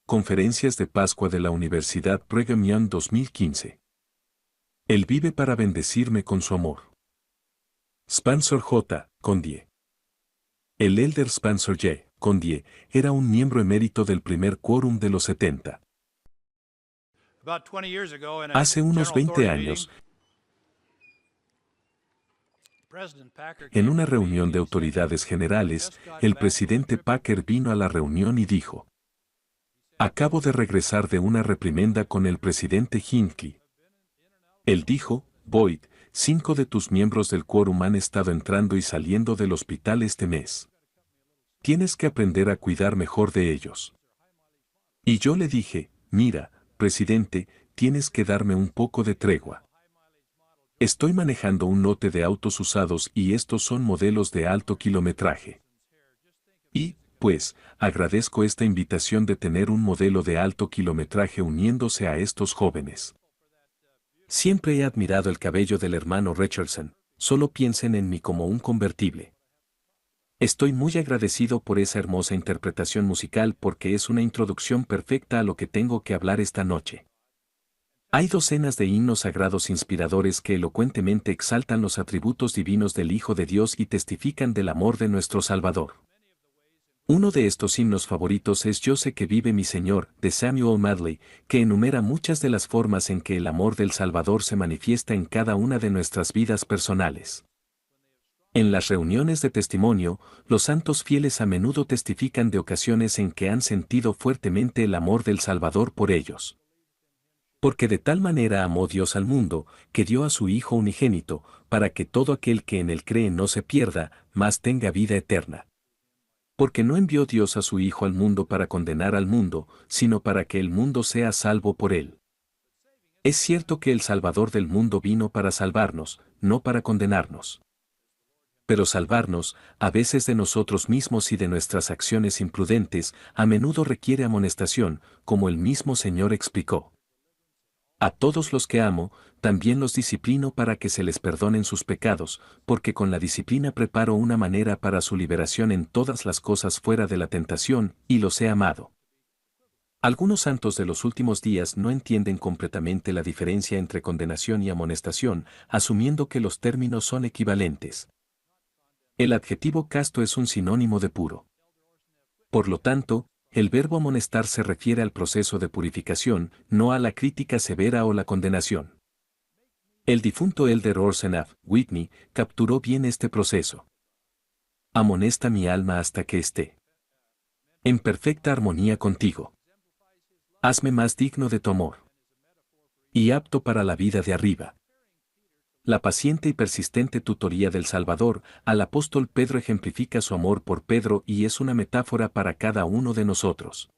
Conferencias de Pascua de la Universidad Brigham Young 2015. Él vive para bendecirme con su amor. Spencer J. Condie. El elder Spencer J. Condie era un miembro emérito del primer quórum de los 70. Hace unos 20 años, en una reunión de autoridades generales, el presidente Packer vino a la reunión y dijo: acabo de regresar de una reprimenda con el presidente Hinckley. Él dijo: Boyd, 5 de tus miembros del quórum han estado entrando y saliendo del hospital este mes. Tienes que aprender a cuidar mejor de ellos. Y yo le dije: mira, presidente, tienes que darme un poco de tregua. Estoy manejando un lote de autos usados y estos son modelos de alto kilometraje. Y, pues, agradezco esta invitación de tener un modelo de alto kilometraje uniéndose a estos jóvenes. Siempre he admirado el cabello del hermano Richardson, solo piensen en mí como un convertible. Estoy muy agradecido por esa hermosa interpretación musical porque es una introducción perfecta a lo que tengo que hablar esta noche. Hay docenas de himnos sagrados inspiradores que elocuentemente exaltan los atributos divinos del Hijo de Dios y testifican del amor de nuestro Salvador. Uno de estos himnos favoritos es Yo sé que vive mi Señor, de Samuel Medley, que enumera muchas de las formas en que el amor del Salvador se manifiesta en cada una de nuestras vidas personales. En las reuniones de testimonio, los santos fieles a menudo testifican de ocasiones en que han sentido fuertemente el amor del Salvador por ellos. Porque de tal manera amó Dios al mundo, que dio a su Hijo unigénito, para que todo aquel que en él cree no se pierda, mas tenga vida eterna. Porque no envió Dios a su Hijo al mundo para condenar al mundo, sino para que el mundo sea salvo por él. Es cierto que el Salvador del mundo vino para salvarnos, no para condenarnos. Pero salvarnos, a veces de nosotros mismos y de nuestras acciones imprudentes, a menudo requiere amonestación, como el mismo Señor explicó. A todos los que amo, también los disciplino para que se les perdonen sus pecados, porque con la disciplina preparo una manera para su liberación en todas las cosas fuera de la tentación, y los he amado. Algunos santos de los últimos días no entienden completamente la diferencia entre condenación y amonestación, asumiendo que los términos son equivalentes. El adjetivo casto es un sinónimo de puro. Por lo tanto, el verbo amonestar se refiere al proceso de purificación, no a la crítica severa o la condenación. El difunto elder Orson F. Whitney capturó bien este proceso. Amonesta mi alma hasta que esté en perfecta armonía contigo. Hazme más digno de tu amor y apto para la vida de arriba. La paciente y persistente tutoría del Salvador, al apóstol Pedro ejemplifica su amor por Pedro y es una metáfora para cada uno de nosotros.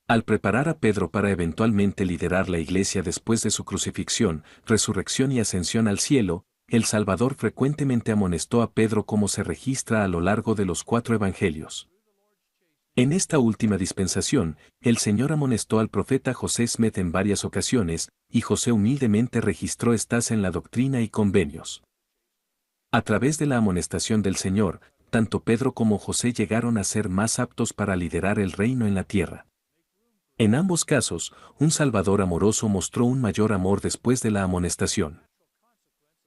Al preparar a Pedro para eventualmente liderar la iglesia después de su crucifixión, resurrección y ascensión al cielo, el Salvador frecuentemente amonestó a Pedro como se registra a lo largo de los 4 evangelios. En esta última dispensación, el Señor amonestó al profeta José Smith en varias ocasiones, y José humildemente registró estas en la Doctrina y Convenios. A través de la amonestación del Señor, tanto Pedro como José llegaron a ser más aptos para liderar el reino en la tierra. En ambos casos, un Salvador amoroso mostró un mayor amor después de la amonestación.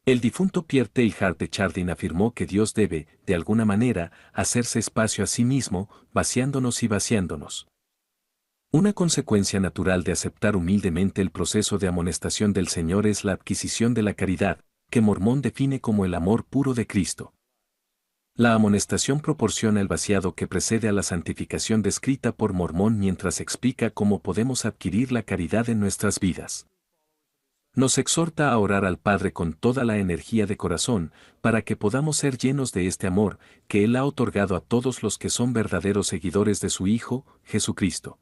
El difunto Pierre Teilhard de Chardin afirmó que Dios debe, de alguna manera, hacerse espacio a sí mismo, vaciándonos y vaciándonos. Una consecuencia natural de aceptar humildemente el proceso de amonestación del Señor es la adquisición de la caridad, que Mormón define como el amor puro de Cristo. La amonestación proporciona el vaciado que precede a la santificación descrita por Mormón mientras explica cómo podemos adquirir la caridad en nuestras vidas. Nos exhorta a orar al Padre con toda la energía de corazón, para que podamos ser llenos de este amor, que Él ha otorgado a todos los que son verdaderos seguidores de su Hijo, Jesucristo.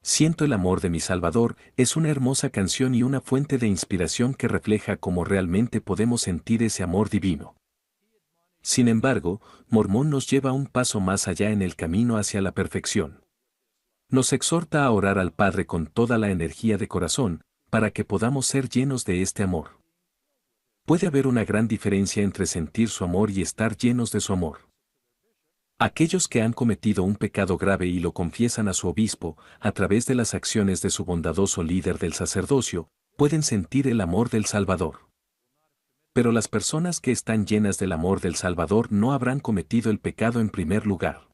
Siento el amor de mi Salvador es una hermosa canción y una fuente de inspiración que refleja cómo realmente podemos sentir ese amor divino. Sin embargo, Mormón nos lleva un paso más allá en el camino hacia la perfección. Nos exhorta a orar al Padre con toda la energía de corazón, para que podamos ser llenos de este amor. Puede haber una gran diferencia entre sentir su amor y estar llenos de su amor. Aquellos que han cometido un pecado grave y lo confiesan a su obispo, a través de las acciones de su bondadoso líder del sacerdocio, pueden sentir el amor del Salvador. Pero las personas que están llenas del amor del Salvador no habrán cometido el pecado en primer lugar.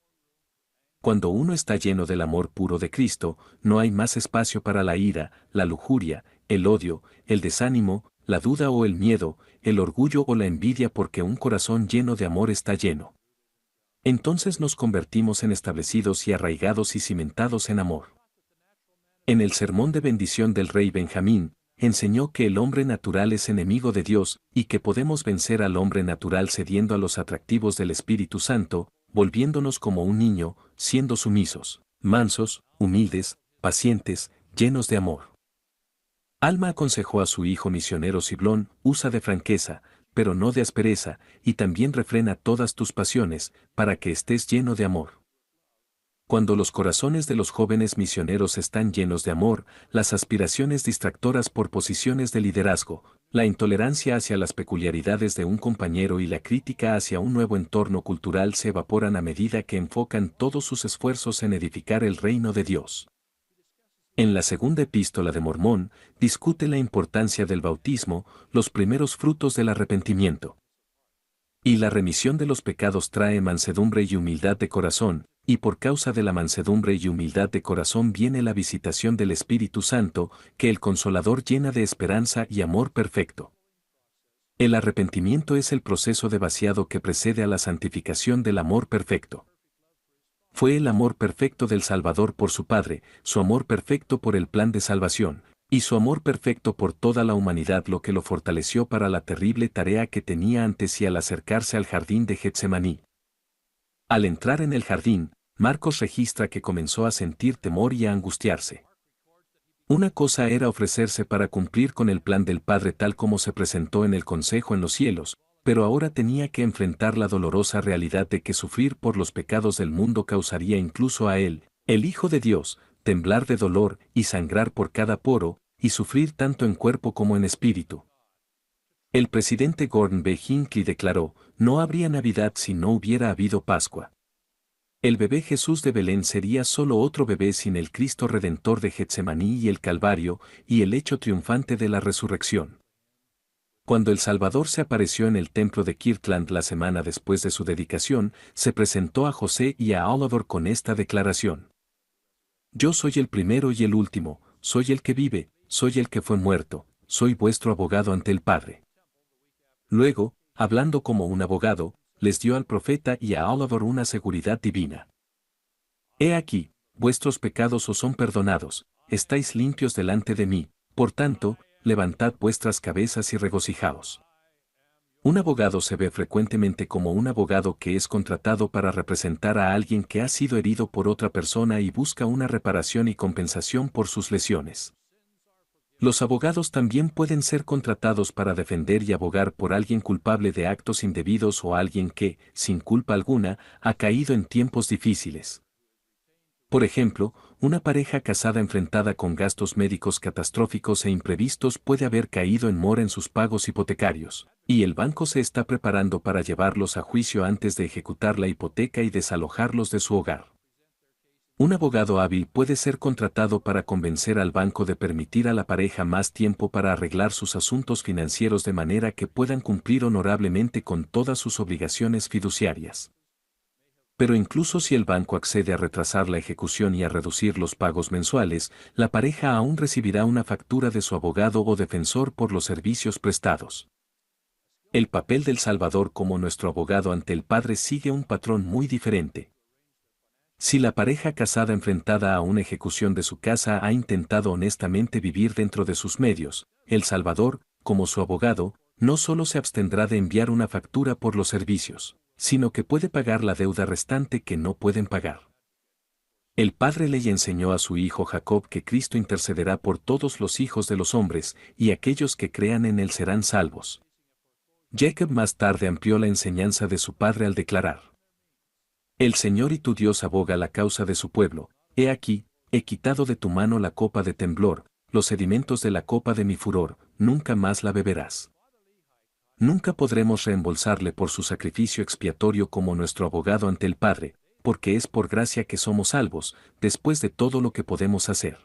Cuando uno está lleno del amor puro de Cristo, no hay más espacio para la ira, la lujuria, el odio, el desánimo, la duda o el miedo, el orgullo o la envidia, porque un corazón lleno de amor está lleno. Entonces nos convertimos en establecidos y arraigados y cimentados en amor. En el sermón de bendición del rey Benjamín, enseñó que el hombre natural es enemigo de Dios y que podemos vencer al hombre natural cediendo a los atractivos del Espíritu Santo, volviéndonos como un niño, siendo sumisos, mansos, humildes, pacientes, llenos de amor. Alma aconsejó a su hijo misionero Siblón: usa de franqueza, pero no de aspereza, y también refrena todas tus pasiones, para que estés lleno de amor. Cuando los corazones de los jóvenes misioneros están llenos de amor, las aspiraciones distractoras por posiciones de liderazgo, la intolerancia hacia las peculiaridades de un compañero y la crítica hacia un nuevo entorno cultural se evaporan a medida que enfocan todos sus esfuerzos en edificar el reino de Dios. En la segunda epístola de Mormón, discute la importancia del bautismo, los primeros frutos del arrepentimiento. Y la remisión de los pecados trae mansedumbre y humildad de corazón, y por causa de la mansedumbre y humildad de corazón viene la visitación del Espíritu Santo, que el Consolador llena de esperanza y amor perfecto. El arrepentimiento es el proceso de vaciado que precede a la santificación del amor perfecto. Fue el amor perfecto del Salvador por su Padre, su amor perfecto por el plan de salvación, y su amor perfecto por toda la humanidad lo que lo fortaleció para la terrible tarea que tenía ante sí al acercarse al jardín de Getsemaní. Al entrar en el jardín, Marcos registra que comenzó a sentir temor y a angustiarse. Una cosa era ofrecerse para cumplir con el plan del Padre tal como se presentó en el consejo en los cielos, pero ahora tenía que enfrentar la dolorosa realidad de que sufrir por los pecados del mundo causaría incluso a él, el Hijo de Dios, temblar de dolor y sangrar por cada poro, y sufrir tanto en cuerpo como en espíritu. El presidente Gordon B. Hinckley declaró: no habría Navidad si no hubiera habido Pascua. El bebé Jesús de Belén sería solo otro bebé sin el Cristo Redentor de Getsemaní y el Calvario, y el hecho triunfante de la resurrección. Cuando el Salvador se apareció en el templo de Kirtland la semana después de su dedicación, se presentó a José y a Oliver con esta declaración: yo soy el primero y el último, soy el que vive, soy el que fue muerto, soy vuestro abogado ante el Padre. Luego, hablando como un abogado, les dio al profeta y a Oliver una seguridad divina. He aquí, vuestros pecados os son perdonados, estáis limpios delante de mí, por tanto, levantad vuestras cabezas y regocijaos. Un abogado se ve frecuentemente como un abogado que es contratado para representar a alguien que ha sido herido por otra persona y busca una reparación y compensación por sus lesiones. Los abogados también pueden ser contratados para defender y abogar por alguien culpable de actos indebidos o alguien que, sin culpa alguna, ha caído en tiempos difíciles. Por ejemplo, una pareja casada enfrentada con gastos médicos catastróficos e imprevistos puede haber caído en mora en sus pagos hipotecarios, y el banco se está preparando para llevarlos a juicio antes de ejecutar la hipoteca y desalojarlos de su hogar. Un abogado hábil puede ser contratado para convencer al banco de permitir a la pareja más tiempo para arreglar sus asuntos financieros de manera que puedan cumplir honorablemente con todas sus obligaciones fiduciarias. Pero incluso si el banco accede a retrasar la ejecución y a reducir los pagos mensuales, la pareja aún recibirá una factura de su abogado o defensor por los servicios prestados. El papel del Salvador como nuestro abogado ante el Padre sigue un patrón muy diferente. Si la pareja casada enfrentada a una ejecución de su casa ha intentado honestamente vivir dentro de sus medios, el Salvador, como su abogado, no solo se abstendrá de enviar una factura por los servicios, sino que puede pagar la deuda restante que no pueden pagar. El Padre le enseñó a su hijo Jacob que Cristo intercederá por todos los hijos de los hombres, y aquellos que crean en él serán salvos. Jacob más tarde amplió la enseñanza de su padre al declarar: el Señor y tu Dios aboga la causa de su pueblo. He aquí, he quitado de tu mano la copa de temblor, los sedimentos de la copa de mi furor, nunca más la beberás. Nunca podremos reembolsarle por su sacrificio expiatorio como nuestro abogado ante el Padre, porque es por gracia que somos salvos, después de todo lo que podemos hacer.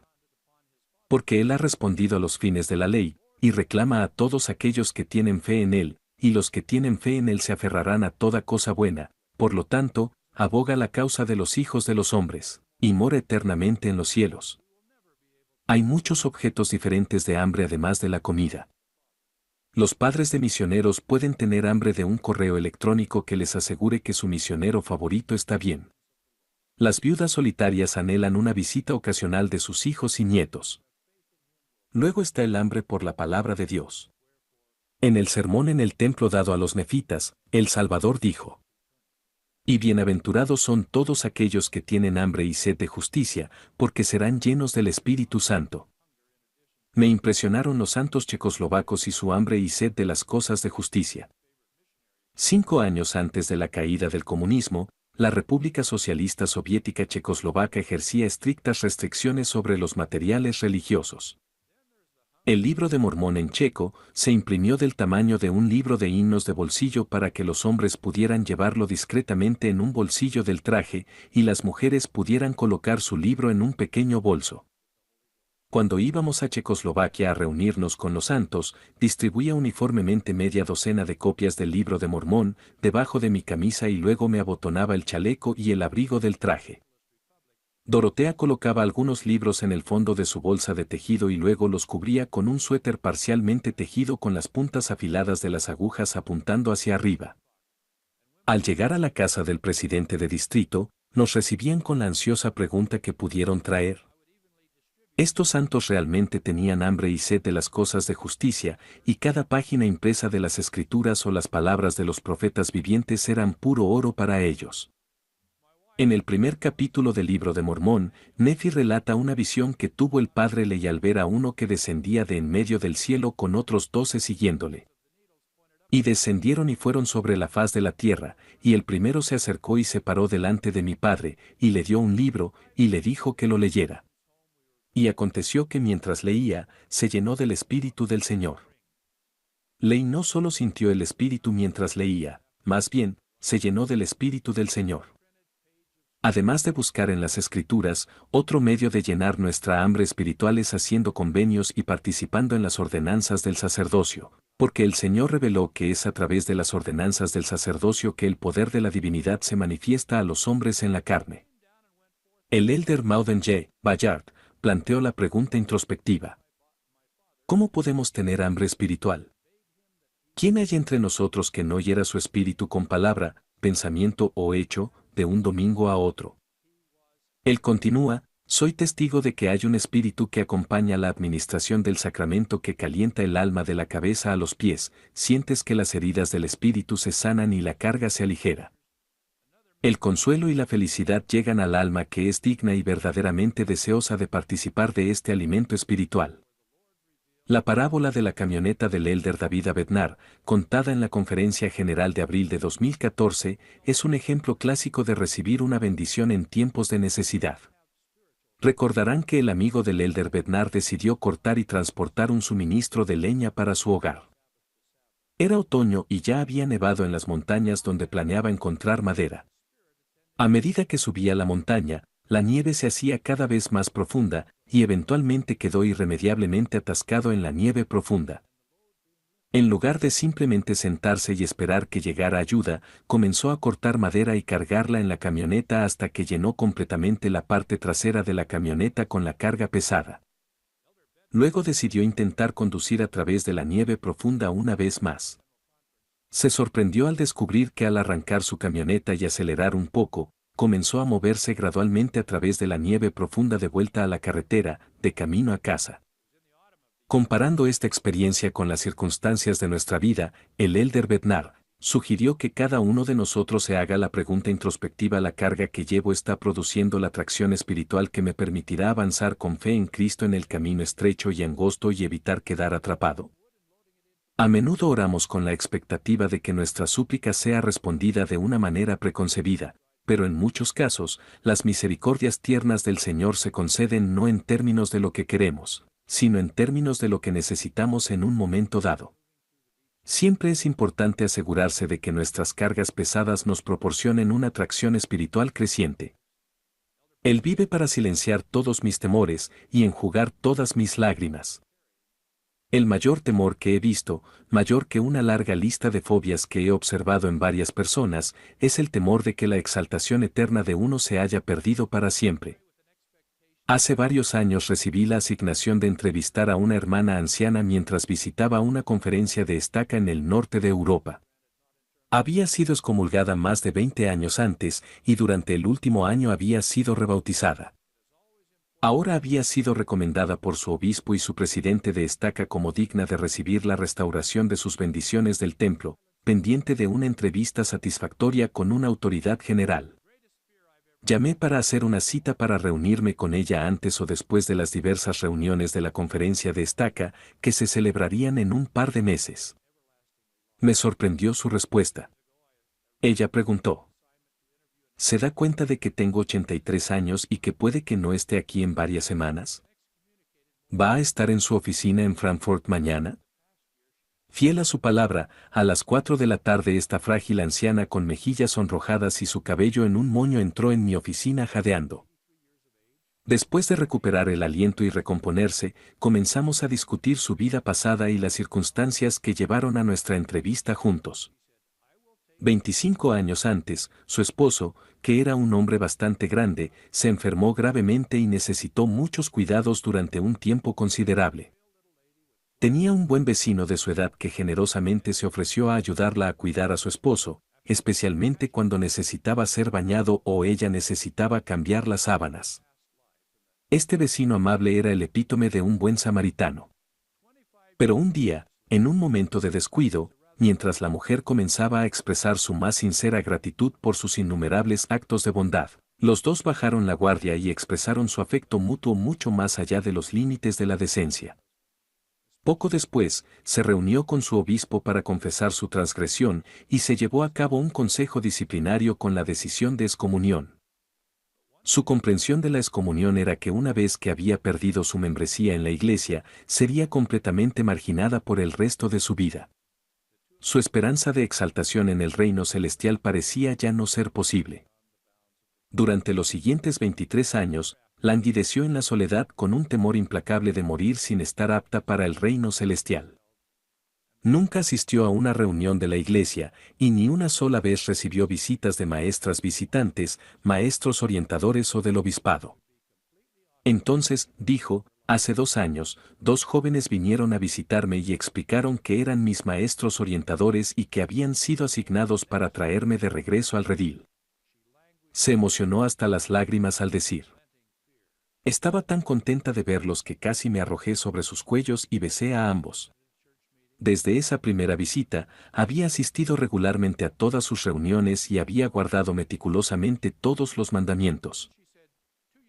Porque Él ha respondido a los fines de la ley, y reclama a todos aquellos que tienen fe en Él, y los que tienen fe en Él se aferrarán a toda cosa buena, por lo tanto, aboga la causa de los hijos de los hombres, y mora eternamente en los cielos. Hay muchos objetos diferentes de hambre además de la comida. Los padres de misioneros pueden tener hambre de un correo electrónico que les asegure que su misionero favorito está bien. Las viudas solitarias anhelan una visita ocasional de sus hijos y nietos. Luego está el hambre por la palabra de Dios. En el sermón en el templo dado a los nefitas, el Salvador dijo: Y bienaventurados son todos aquellos que tienen hambre y sed de justicia, porque serán llenos del Espíritu Santo. Me impresionaron los santos checoslovacos y su hambre y sed de las cosas de justicia. 5 años antes de la caída del comunismo, la República Socialista Soviética Checoslovaca ejercía estrictas restricciones sobre los materiales religiosos. El libro de Mormón en checo se imprimió del tamaño de un libro de himnos de bolsillo para que los hombres pudieran llevarlo discretamente en un bolsillo del traje y las mujeres pudieran colocar su libro en un pequeño bolso. Cuando íbamos a Checoslovaquia a reunirnos con los santos, distribuía uniformemente media docena de copias del libro de Mormón debajo de mi camisa y luego me abotonaba el chaleco y el abrigo del traje. Dorotea colocaba algunos libros en el fondo de su bolsa de tejido y luego los cubría con un suéter parcialmente tejido con las puntas afiladas de las agujas apuntando hacia arriba. Al llegar a la casa del presidente de distrito, nos recibían con la ansiosa pregunta que pudieron traer. Estos santos realmente tenían hambre y sed de las cosas de justicia, y cada página impresa de las escrituras o las palabras de los profetas vivientes eran puro oro para ellos. En el primer capítulo del libro de Mormón, Nefi relata una visión que tuvo el padre Ley al ver a uno que descendía de en medio del cielo con otros 12 siguiéndole. Y descendieron y fueron sobre la faz de la tierra, y el primero se acercó y se paró delante de mi padre, y le dio un libro, y le dijo que lo leyera. Y aconteció que mientras leía, se llenó del Espíritu del Señor. Ley no solo sintió el Espíritu mientras leía, más bien, se llenó del Espíritu del Señor. Además de buscar en las Escrituras, otro medio de llenar nuestra hambre espiritual es haciendo convenios y participando en las ordenanzas del sacerdocio, porque el Señor reveló que es a través de las ordenanzas del sacerdocio que el poder de la divinidad se manifiesta a los hombres en la carne. El elder Mauden J. Bayard planteó la pregunta introspectiva: ¿cómo podemos tener hambre espiritual? ¿Quién hay entre nosotros que no hiera su espíritu con palabra, pensamiento o hecho, de un domingo a otro? Él continúa: soy testigo de que hay un espíritu que acompaña la administración del sacramento que calienta el alma de la cabeza a los pies, sientes que las heridas del espíritu se sanan y la carga se aligera. El consuelo y la felicidad llegan al alma que es digna y verdaderamente deseosa de participar de este alimento espiritual. La parábola de la camioneta del elder David Abednar, contada en la Conferencia General de abril de 2014, es un ejemplo clásico de recibir una bendición en tiempos de necesidad. Recordarán que el amigo del elder Bednar decidió cortar y transportar un suministro de leña para su hogar. Era otoño y ya había nevado en las montañas donde planeaba encontrar madera. A medida que subía la montaña, la nieve se hacía cada vez más profunda, y eventualmente quedó irremediablemente atascado en la nieve profunda. En lugar de simplemente sentarse y esperar que llegara ayuda, comenzó a cortar madera y cargarla en la camioneta hasta que llenó completamente la parte trasera de la camioneta con la carga pesada. Luego decidió intentar conducir a través de la nieve profunda una vez más. Se sorprendió al descubrir que al arrancar su camioneta y acelerar un poco, comenzó a moverse gradualmente a través de la nieve profunda de vuelta a la carretera, de camino a casa. Comparando esta experiencia con las circunstancias de nuestra vida, el elder Bednar sugirió que cada uno de nosotros se haga la pregunta introspectiva: ¿la carga que llevo está produciendo la tracción espiritual que me permitirá avanzar con fe en Cristo en el camino estrecho y angosto y evitar quedar atrapado? A menudo oramos con la expectativa de que nuestra súplica sea respondida de una manera preconcebida, pero en muchos casos, las misericordias tiernas del Señor se conceden no en términos de lo que queremos, sino en términos de lo que necesitamos en un momento dado. Siempre es importante asegurarse de que nuestras cargas pesadas nos proporcionen una atracción espiritual creciente. Él vive para silenciar todos mis temores y enjugar todas mis lágrimas. El mayor temor que he visto, mayor que una larga lista de fobias que he observado en varias personas, es el temor de que la exaltación eterna de uno se haya perdido para siempre. Hace varios años recibí la asignación de entrevistar a una hermana anciana mientras visitaba una conferencia de estaca en el norte de Europa. Había sido excomulgada más de 20 años antes y durante el último año había sido rebautizada. Ahora había sido recomendada por su obispo y su presidente de estaca como digna de recibir la restauración de sus bendiciones del templo, pendiente de una entrevista satisfactoria con una autoridad general. Llamé para hacer una cita para reunirme con ella antes o después de las diversas reuniones de la conferencia de estaca que se celebrarían en un par de meses. Me sorprendió su respuesta. Ella preguntó: ¿se da cuenta de que tengo 83 años y que puede que no esté aquí en varias semanas? ¿Va a estar en su oficina en Frankfurt mañana? Fiel a su palabra, a las 4 de la tarde esta frágil anciana con mejillas sonrojadas y su cabello en un moño entró en mi oficina jadeando. Después de recuperar el aliento y recomponerse, comenzamos a discutir su vida pasada y las circunstancias que llevaron a nuestra entrevista juntos. 25 años antes, su esposo, que era un hombre bastante grande, se enfermó gravemente y necesitó muchos cuidados durante un tiempo considerable. Tenía un buen vecino de su edad que generosamente se ofreció a ayudarla a cuidar a su esposo, especialmente cuando necesitaba ser bañado o ella necesitaba cambiar las sábanas. Este vecino amable era el epítome de un buen samaritano. Pero un día, en un momento de descuido, mientras la mujer comenzaba a expresar su más sincera gratitud por sus innumerables actos de bondad, los dos bajaron la guardia y expresaron su afecto mutuo mucho más allá de los límites de la decencia. Poco después, se reunió con su obispo para confesar su transgresión y se llevó a cabo un consejo disciplinario con la decisión de excomunión. Su comprensión de la excomunión era que una vez que había perdido su membresía en la iglesia, sería completamente marginada por el resto de su vida. Su esperanza de exaltación en el reino celestial parecía ya no ser posible. Durante los siguientes 23 años, languideció en la soledad con un temor implacable de morir sin estar apta para el reino celestial. Nunca asistió a una reunión de la iglesia, y ni una sola vez recibió visitas de maestras visitantes, maestros orientadores o del obispado. Entonces, dijo, hace 2 años, 2 jóvenes vinieron a visitarme y explicaron que eran mis maestros orientadores y que habían sido asignados para traerme de regreso al redil. Se emocionó hasta las lágrimas al decir: estaba tan contenta de verlos que casi me arrojé sobre sus cuellos y besé a ambos. Desde esa primera visita, había asistido regularmente a todas sus reuniones y había guardado meticulosamente todos los mandamientos.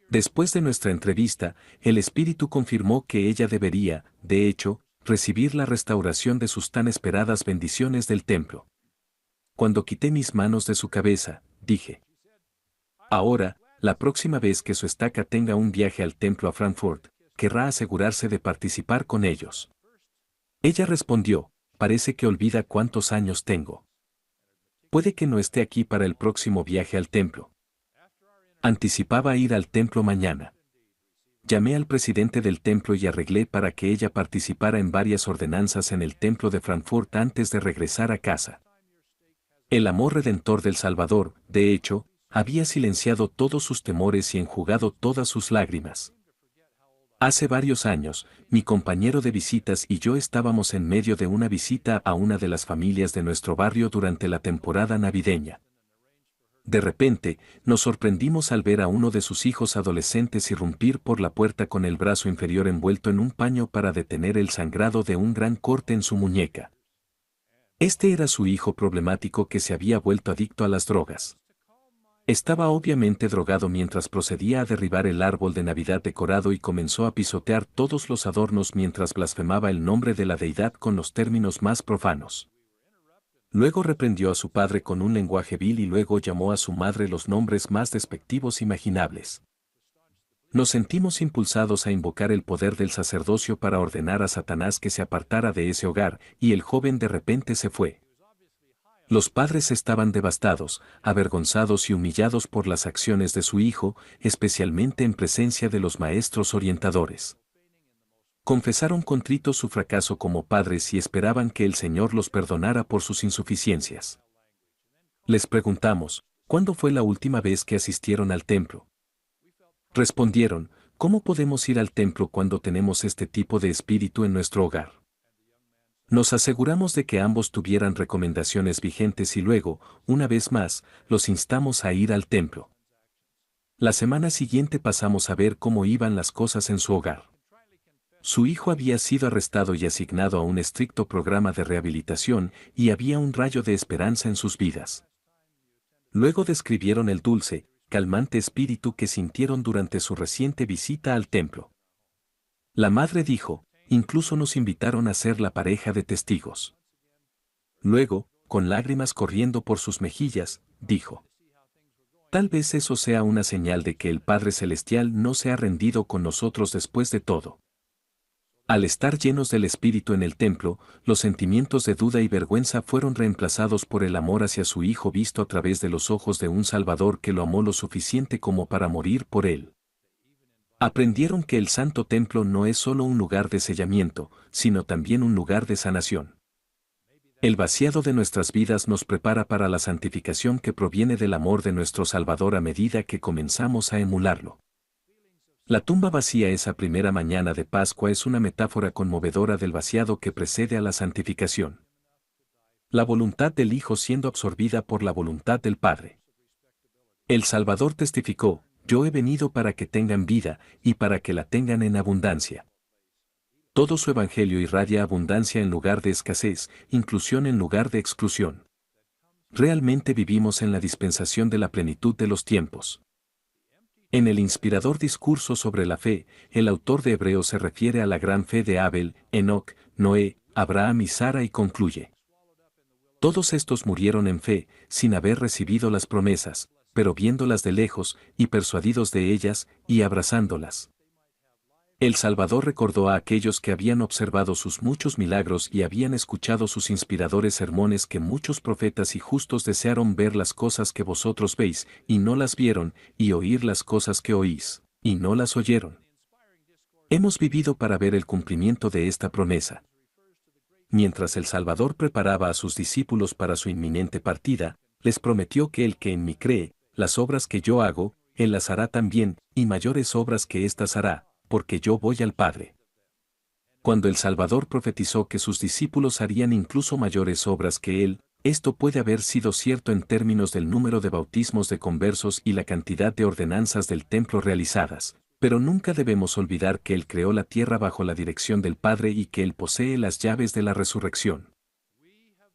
Después de nuestra entrevista, el Espíritu confirmó que ella debería, de hecho, recibir la restauración de sus tan esperadas bendiciones del templo. Cuando quité mis manos de su cabeza, dije: ahora, la próxima vez que su estaca tenga un viaje al templo a Frankfurt, querrá asegurarse de participar con ellos. Ella respondió: parece que olvida cuántos años tengo. Puede que no esté aquí para el próximo viaje al templo. Anticipaba ir al templo mañana. Llamé al presidente del templo y arreglé para que ella participara en varias ordenanzas en el templo de Frankfurt antes de regresar a casa. El amor redentor del Salvador, de hecho, había silenciado todos sus temores y enjugado todas sus lágrimas. Hace varios años, mi compañero de visitas y yo estábamos en medio de una visita a una de las familias de nuestro barrio durante la temporada navideña. De repente, nos sorprendimos al ver a uno de sus hijos adolescentes irrumpir por la puerta con el brazo inferior envuelto en un paño para detener el sangrado de un gran corte en su muñeca. Este era su hijo problemático que se había vuelto adicto a las drogas. Estaba obviamente drogado mientras procedía a derribar el árbol de Navidad decorado y comenzó a pisotear todos los adornos mientras blasfemaba el nombre de la deidad con los términos más profanos. Luego reprendió a su padre con un lenguaje vil y luego llamó a su madre los nombres más despectivos imaginables. Nos sentimos impulsados a invocar el poder del sacerdocio para ordenar a Satanás que se apartara de ese hogar, y el joven de repente se fue. Los padres estaban devastados, avergonzados y humillados por las acciones de su hijo, especialmente en presencia de los maestros orientadores. Confesaron contritos su fracaso como padres y esperaban que el Señor los perdonara por sus insuficiencias. Les preguntamos, ¿cuándo fue la última vez que asistieron al templo? Respondieron, ¿cómo podemos ir al templo cuando tenemos este tipo de espíritu en nuestro hogar? Nos aseguramos de que ambos tuvieran recomendaciones vigentes y luego, una vez más, los instamos a ir al templo. La semana siguiente pasamos a ver cómo iban las cosas en su hogar. Su hijo había sido arrestado y asignado a un estricto programa de rehabilitación y había un rayo de esperanza en sus vidas. Luego describieron el dulce, calmante espíritu que sintieron durante su reciente visita al templo. La madre dijo, incluso nos invitaron a ser la pareja de testigos. Luego, con lágrimas corriendo por sus mejillas, dijo, tal vez eso sea una señal de que el Padre Celestial no se ha rendido con nosotros después de todo. Al estar llenos del Espíritu en el templo, los sentimientos de duda y vergüenza fueron reemplazados por el amor hacia su Hijo visto a través de los ojos de un Salvador que lo amó lo suficiente como para morir por él. Aprendieron que el Santo Templo no es solo un lugar de sellamiento, sino también un lugar de sanación. El vaciado de nuestras vidas nos prepara para la santificación que proviene del amor de nuestro Salvador a medida que comenzamos a emularlo. La tumba vacía esa primera mañana de Pascua es una metáfora conmovedora del vaciado que precede a la santificación. La voluntad del Hijo siendo absorbida por la voluntad del Padre. El Salvador testificó, yo he venido para que tengan vida, y para que la tengan en abundancia. Todo su evangelio irradia abundancia en lugar de escasez, inclusión en lugar de exclusión. Realmente vivimos en la dispensación de la plenitud de los tiempos. En el inspirador discurso sobre la fe, el autor de Hebreos se refiere a la gran fe de Abel, Enoc, Noé, Abraham y Sara y concluye. Todos estos murieron en fe, sin haber recibido las promesas, pero viéndolas de lejos, y persuadidos de ellas, y abrazándolas. El Salvador recordó a aquellos que habían observado sus muchos milagros y habían escuchado sus inspiradores sermones que muchos profetas y justos desearon ver las cosas que vosotros veis, y no las vieron, y oír las cosas que oís, y no las oyeron. Hemos vivido para ver el cumplimiento de esta promesa. Mientras el Salvador preparaba a sus discípulos para su inminente partida, les prometió que el que en mí cree, las obras que yo hago, él las hará también, y mayores obras que éstas hará, porque yo voy al Padre. Cuando el Salvador profetizó que sus discípulos harían incluso mayores obras que él, esto puede haber sido cierto en términos del número de bautismos de conversos y la cantidad de ordenanzas del templo realizadas, pero nunca debemos olvidar que él creó la tierra bajo la dirección del Padre y que él posee las llaves de la resurrección.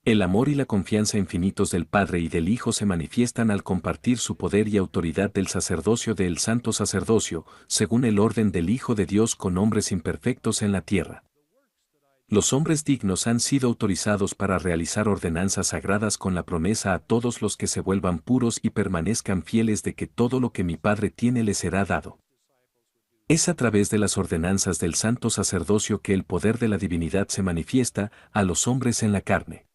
El amor y la confianza infinitos del Padre y del Hijo se manifiestan al compartir su poder y autoridad del sacerdocio del santo sacerdocio, según el orden del Hijo de Dios con hombres imperfectos en la tierra. Los hombres dignos han sido autorizados para realizar ordenanzas sagradas con la promesa a todos los que se vuelvan puros y permanezcan fieles de que todo lo que mi Padre tiene les será dado. Es a través de las ordenanzas del santo sacerdocio que el poder de la divinidad se manifiesta a los hombres en la carne.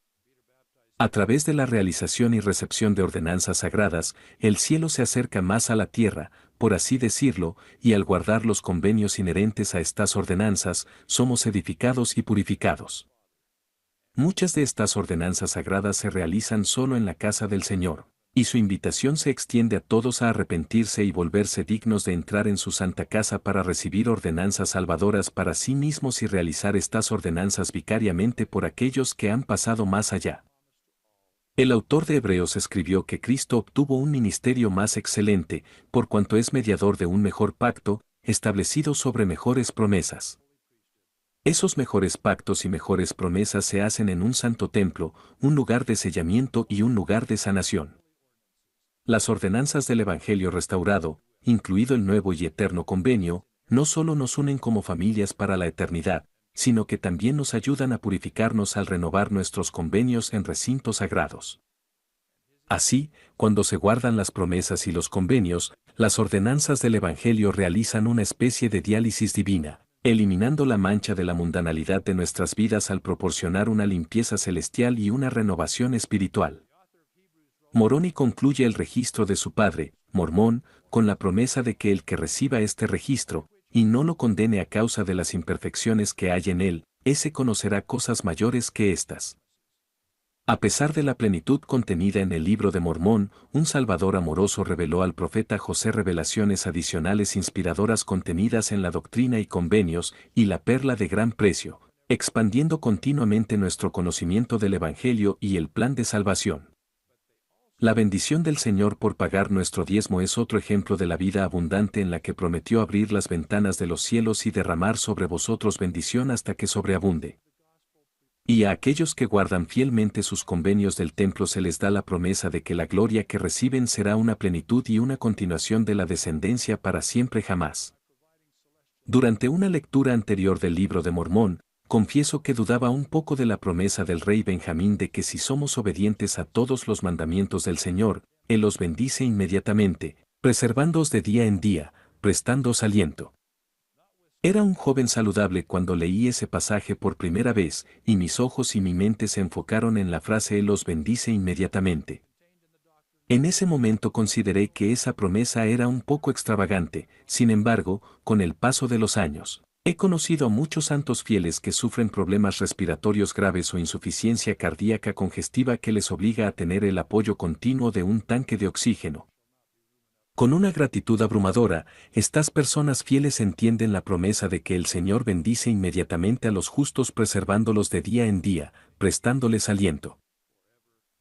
A través de la realización y recepción de ordenanzas sagradas, el cielo se acerca más a la tierra, por así decirlo, y al guardar los convenios inherentes a estas ordenanzas, somos edificados y purificados. Muchas de estas ordenanzas sagradas se realizan solo en la casa del Señor, y su invitación se extiende a todos a arrepentirse y volverse dignos de entrar en su santa casa para recibir ordenanzas salvadoras para sí mismos y realizar estas ordenanzas vicariamente por aquellos que han pasado más allá. El autor de Hebreos escribió que Cristo obtuvo un ministerio más excelente, por cuanto es mediador de un mejor pacto, establecido sobre mejores promesas. Esos mejores pactos y mejores promesas se hacen en un santo templo, un lugar de sellamiento y un lugar de sanación. Las ordenanzas del Evangelio restaurado, incluido el nuevo y eterno convenio, no solo nos unen como familias para la eternidad, sino que también nos ayudan a purificarnos al renovar nuestros convenios en recintos sagrados. Así, cuando se guardan las promesas y los convenios, Las ordenanzas del Evangelio realizan una especie de diálisis divina, eliminando la mancha de la mundanalidad de nuestras vidas al proporcionar una limpieza celestial y una renovación espiritual. Moroni concluye el registro de su padre, Mormón, con la promesa de que el que reciba este registro, y no lo condene a causa de las imperfecciones que hay en él, ese conocerá cosas mayores que éstas. A pesar de la plenitud contenida en el libro de Mormón, un Salvador amoroso reveló al profeta José revelaciones adicionales inspiradoras contenidas en la doctrina y convenios, y la perla de gran precio, expandiendo continuamente nuestro conocimiento del Evangelio y el plan de salvación. La bendición del Señor por pagar nuestro diezmo es otro ejemplo de la vida abundante en la que prometió abrir las ventanas de los cielos y derramar sobre vosotros bendición hasta que sobreabunde. Y a aquellos que guardan fielmente sus convenios del templo se les da la promesa de que la gloria que reciben será una plenitud y una continuación de la descendencia para siempre jamás. Durante una lectura anterior del libro de Mormón, confieso que dudaba un poco de la promesa del rey Benjamín de que si somos obedientes a todos los mandamientos del Señor, Él los bendice inmediatamente, preservándoos de día en día, prestándoos aliento. Era un joven saludable cuando leí ese pasaje por primera vez, y mis ojos y mi mente se enfocaron en la frase Él los bendice inmediatamente. En ese momento consideré que esa promesa era un poco extravagante, sin embargo, con el paso de los años, he conocido a muchos santos fieles que sufren problemas respiratorios graves o insuficiencia cardíaca congestiva que les obliga a tener el apoyo continuo de un tanque de oxígeno. Con una gratitud abrumadora, estas personas fieles entienden la promesa de que el Señor bendice inmediatamente a los justos preservándolos de día en día, prestándoles aliento.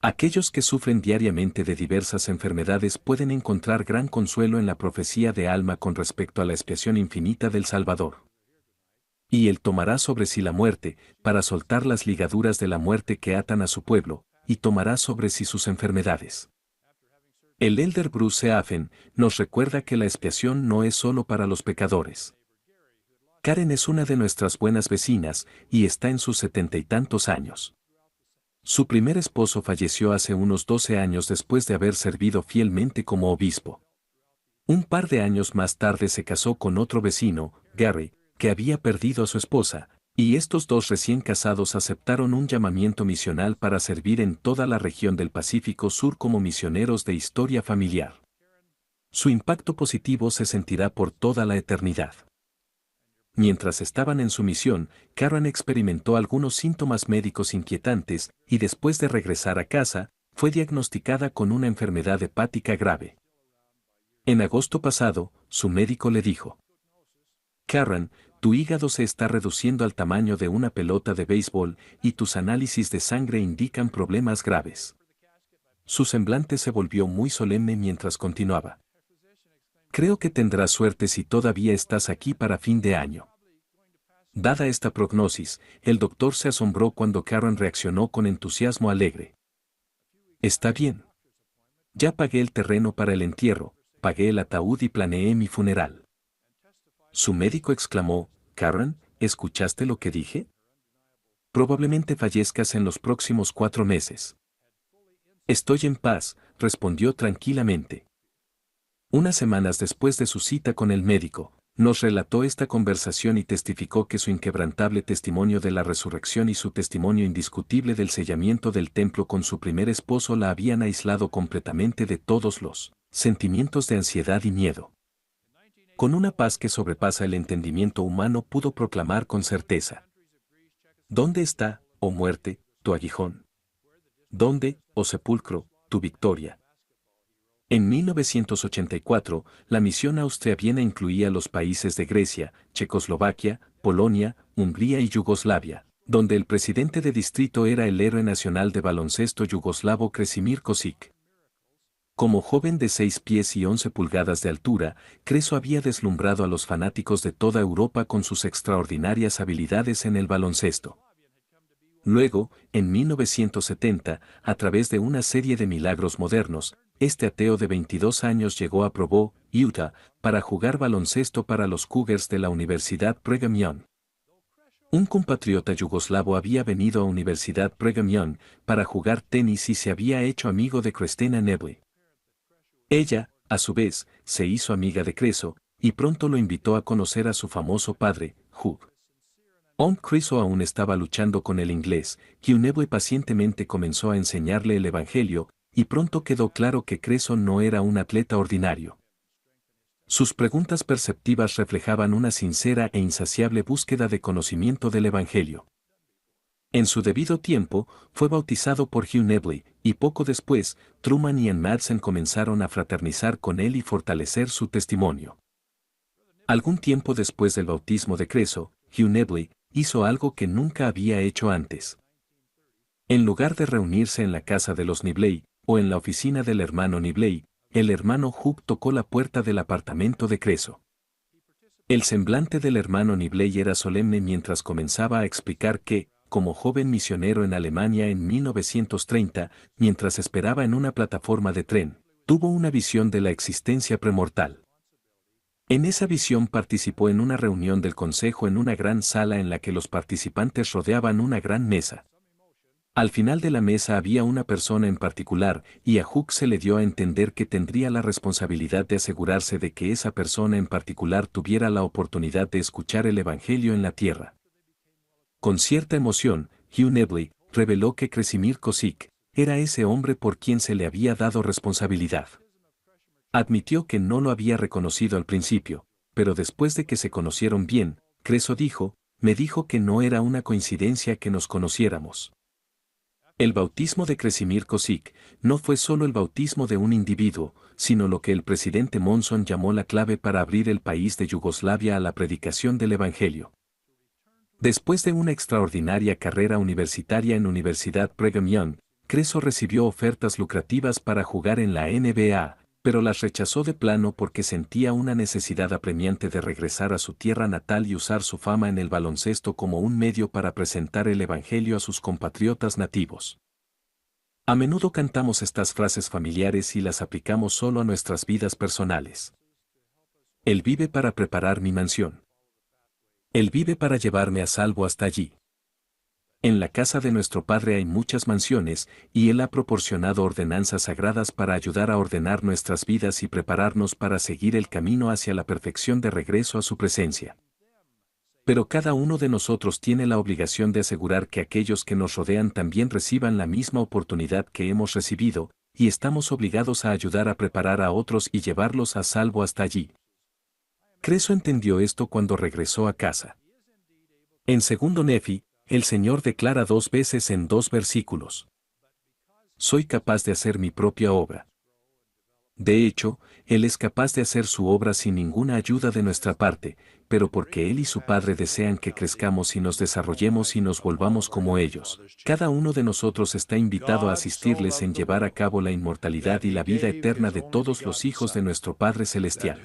Aquellos que sufren diariamente de diversas enfermedades pueden encontrar gran consuelo en la profecía de Alma con respecto a la expiación infinita del Salvador. Y Él tomará sobre sí la muerte, para soltar las ligaduras de la muerte que atan a su pueblo, y tomará sobre sí sus enfermedades. El elder Bruce Seafen nos recuerda que la expiación no es solo para los pecadores. Karen es una de nuestras buenas vecinas, y está en sus 70 y tantos años. Su primer esposo falleció hace unos 12 años después de haber servido fielmente como obispo. Un par de años más tarde se casó con otro vecino, Gary, que había perdido a su esposa, y estos dos recién casados aceptaron un llamamiento misional para servir en toda la región del Pacífico Sur como misioneros de historia familiar. Su impacto positivo se sentirá por toda la eternidad. Mientras estaban en su misión, Karen experimentó algunos síntomas médicos inquietantes y después de regresar a casa, fue diagnosticada con una enfermedad hepática grave. En agosto pasado, su médico le dijo: Karen, tu hígado se está reduciendo al tamaño de una pelota de béisbol y tus análisis de sangre indican problemas graves. Su semblante se volvió muy solemne mientras continuaba. Creo que tendrás suerte si todavía estás aquí para fin de año. Dada esta prognosis, el doctor se asombró cuando Karen reaccionó con entusiasmo alegre. Está bien. Ya pagué el terreno para el entierro, pagué el ataúd y planeé mi funeral. Su médico exclamó: Karen, ¿escuchaste lo que dije? Probablemente fallezcas en los próximos 4 meses. Estoy en paz, respondió tranquilamente. Unas semanas después de su cita con el médico, nos relató esta conversación y testificó que su inquebrantable testimonio de la resurrección y su testimonio indiscutible del sellamiento del templo con su primer esposo la habían aislado completamente de todos los sentimientos de ansiedad y miedo. Con una paz que sobrepasa el entendimiento humano pudo proclamar con certeza: ¿Dónde está, oh muerte, tu aguijón? ¿Dónde, oh sepulcro, tu victoria? En 1984, la misión Austria-Viena incluía los países de Grecia, Checoslovaquia, Polonia, Hungría y Yugoslavia, donde el presidente de distrito era el héroe nacional de baloncesto yugoslavo Kresimir Kosic. Como joven de 6 pies y 11 pulgadas de altura, Creso había deslumbrado a los fanáticos de toda Europa con sus extraordinarias habilidades en el baloncesto. Luego, en 1970, a través de una serie de milagros modernos, este ateo de 22 años llegó a Provo, Utah, para jugar baloncesto para los Cougars de la Universidad Brigham Young. Un compatriota yugoslavo había venido a Universidad Brigham Young para jugar tenis y se había hecho amigo de Kristina Neble. Ella, a su vez, se hizo amiga de Creso, y pronto lo invitó a conocer a su famoso padre, Hugh. Creso aún estaba luchando con el inglés, Hugh pacientemente comenzó a enseñarle el Evangelio, y pronto quedó claro que Creso no era un atleta ordinario. Sus preguntas perceptivas reflejaban una sincera e insaciable búsqueda de conocimiento del Evangelio. En su debido tiempo, fue bautizado por Hugh Nebley, y poco después, Truman y Ann Madsen comenzaron a fraternizar con él y fortalecer su testimonio. Algún tiempo después del bautismo de Creso, Hugh Nebley hizo algo que nunca había hecho antes. En lugar de reunirse en la casa de los Nibley, o en la oficina del hermano Nibley, el hermano Hugh tocó la puerta del apartamento de Creso. El semblante del hermano Nibley era solemne mientras comenzaba a explicar que, como joven misionero en Alemania en 1930, mientras esperaba en una plataforma de tren, tuvo una visión de la existencia premortal. En esa visión participó en una reunión del consejo en una gran sala en la que los participantes rodeaban una gran mesa. Al final de la mesa había una persona en particular, y a Hugh se le dio a entender que tendría la responsabilidad de asegurarse de que esa persona en particular tuviera la oportunidad de escuchar el Evangelio en la tierra. Con cierta emoción, Hugh Nebley reveló que Kresimir Kosik era ese hombre por quien se le había dado responsabilidad. Admitió que no lo había reconocido al principio, pero después de que se conocieron bien, Creso me dijo que no era una coincidencia que nos conociéramos. El bautismo de Kresimir Kosik no fue solo el bautismo de un individuo, sino lo que el presidente Monson llamó la clave para abrir el país de Yugoslavia a la predicación del Evangelio. Después de una extraordinaria carrera universitaria en Universidad Brigham Young, Creso recibió ofertas lucrativas para jugar en la NBA, pero las rechazó de plano porque sentía una necesidad apremiante de regresar a su tierra natal y usar su fama en el baloncesto como un medio para presentar el Evangelio a sus compatriotas nativos. A menudo cantamos estas frases familiares y las aplicamos solo a nuestras vidas personales. Él vive para preparar mi mansión. Él vive para llevarme a salvo hasta allí. En la casa de nuestro Padre hay muchas mansiones, y Él ha proporcionado ordenanzas sagradas para ayudar a ordenar nuestras vidas y prepararnos para seguir el camino hacia la perfección de regreso a su presencia. Pero cada uno de nosotros tiene la obligación de asegurar que aquellos que nos rodean también reciban la misma oportunidad que hemos recibido, y estamos obligados a ayudar a preparar a otros y llevarlos a salvo hasta allí. Creso entendió esto cuando regresó a casa. En segundo Nefi, el Señor declara 2 veces en 2 versículos: soy capaz de hacer mi propia obra. De hecho, Él es capaz de hacer su obra sin ninguna ayuda de nuestra parte, pero porque Él y su Padre desean que crezcamos y nos desarrollemos y nos volvamos como ellos. Cada uno de nosotros está invitado a asistirles en llevar a cabo la inmortalidad y la vida eterna de todos los hijos de nuestro Padre Celestial.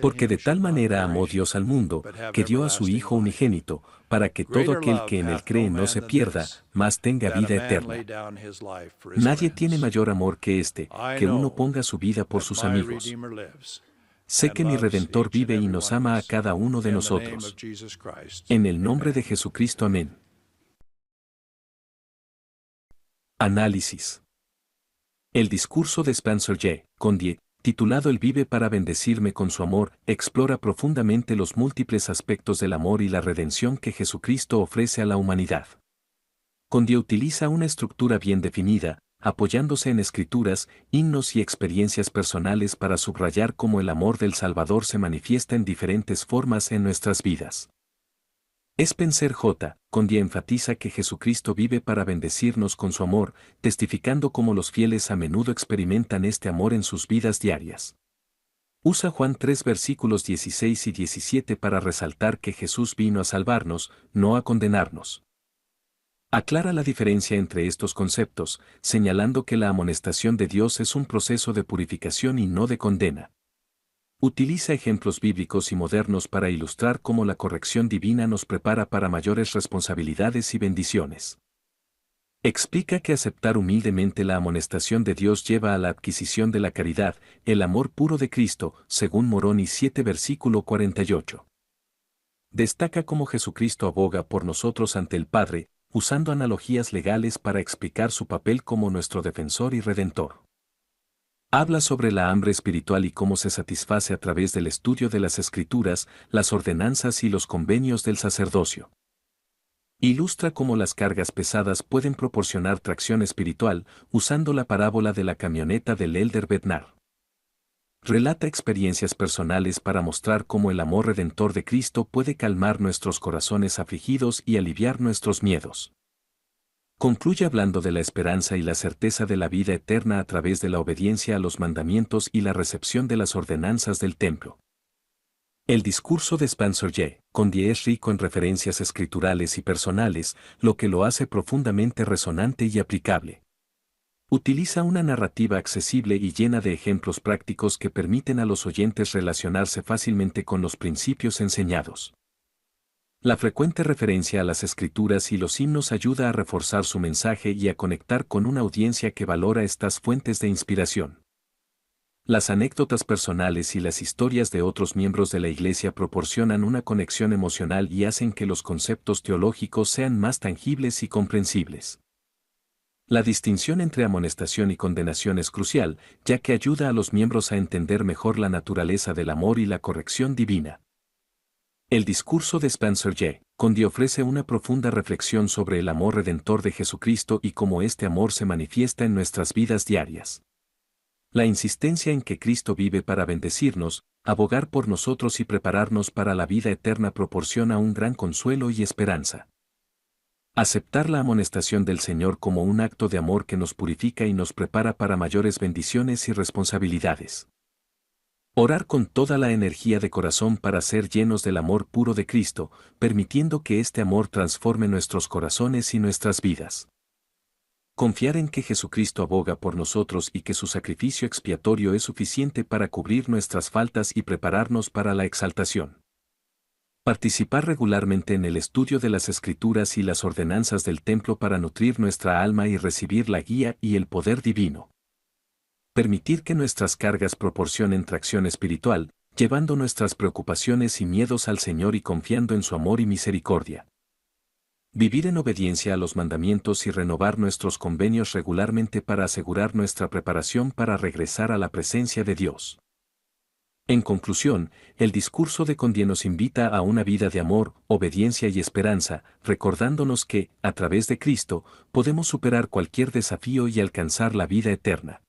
Porque de tal manera amó Dios al mundo, que dio a su Hijo unigénito, para que todo aquel que en Él cree no se pierda, mas tenga vida eterna. Nadie tiene mayor amor que este, que uno ponga su vida por sus amigos. Sé que mi Redentor vive y nos ama a cada uno de nosotros. En el nombre de Jesucristo, amén. Análisis. El discurso de Spencer J. Condie, titulado Él vive para bendecirme con su amor, explora profundamente los múltiples aspectos del amor y la redención que Jesucristo ofrece a la humanidad. Condie utiliza una estructura bien definida, apoyándose en escrituras, himnos y experiencias personales para subrayar cómo el amor del Salvador se manifiesta en diferentes formas en nuestras vidas. Spencer J. Condie enfatiza que Jesucristo vive para bendecirnos con su amor, testificando cómo los fieles a menudo experimentan este amor en sus vidas diarias. Usa Juan 3 versículos 16 y 17 para resaltar que Jesús vino a salvarnos, no a condenarnos. Aclara la diferencia entre estos conceptos, señalando que la amonestación de Dios es un proceso de purificación y no de condena. Utiliza ejemplos bíblicos y modernos para ilustrar cómo la corrección divina nos prepara para mayores responsabilidades y bendiciones. Explica que aceptar humildemente la amonestación de Dios lleva a la adquisición de la caridad, el amor puro de Cristo, según Moroni 7 versículo 48. Destaca cómo Jesucristo aboga por nosotros ante el Padre, usando analogías legales para explicar su papel como nuestro defensor y redentor. Habla sobre la hambre espiritual y cómo se satisface a través del estudio de las Escrituras, las ordenanzas y los convenios del sacerdocio. Ilustra cómo las cargas pesadas pueden proporcionar tracción espiritual, usando la parábola de la camioneta del Elder Bednar. Relata experiencias personales para mostrar cómo el amor redentor de Cristo puede calmar nuestros corazones afligidos y aliviar nuestros miedos. Concluye hablando de la esperanza y la certeza de la vida eterna a través de la obediencia a los mandamientos y la recepción de las ordenanzas del templo. El discurso de Spencer J. Condie es rico en referencias escriturales y personales, lo que lo hace profundamente resonante y aplicable. Utiliza una narrativa accesible y llena de ejemplos prácticos que permiten a los oyentes relacionarse fácilmente con los principios enseñados. La frecuente referencia a las escrituras y los himnos ayuda a reforzar su mensaje y a conectar con una audiencia que valora estas fuentes de inspiración. Las anécdotas personales y las historias de otros miembros de la Iglesia proporcionan una conexión emocional y hacen que los conceptos teológicos sean más tangibles y comprensibles. La distinción entre amonestación y condenación es crucial, ya que ayuda a los miembros a entender mejor la naturaleza del amor y la corrección divina. El discurso de Spencer J. Condie ofrece una profunda reflexión sobre el amor redentor de Jesucristo y cómo este amor se manifiesta en nuestras vidas diarias. La insistencia en que Cristo vive para bendecirnos, abogar por nosotros y prepararnos para la vida eterna proporciona un gran consuelo y esperanza. Aceptar la amonestación del Señor como un acto de amor que nos purifica y nos prepara para mayores bendiciones y responsabilidades. Orar con toda la energía de corazón para ser llenos del amor puro de Cristo, permitiendo que este amor transforme nuestros corazones y nuestras vidas. Confiar en que Jesucristo aboga por nosotros y que su sacrificio expiatorio es suficiente para cubrir nuestras faltas y prepararnos para la exaltación. Participar regularmente en el estudio de las Escrituras y las ordenanzas del templo para nutrir nuestra alma y recibir la guía y el poder divino. Permitir que nuestras cargas proporcionen tracción espiritual, llevando nuestras preocupaciones y miedos al Señor y confiando en su amor y misericordia. Vivir en obediencia a los mandamientos y renovar nuestros convenios regularmente para asegurar nuestra preparación para regresar a la presencia de Dios. En conclusión, el discurso de Condie nos invita a una vida de amor, obediencia y esperanza, recordándonos que, a través de Cristo, podemos superar cualquier desafío y alcanzar la vida eterna.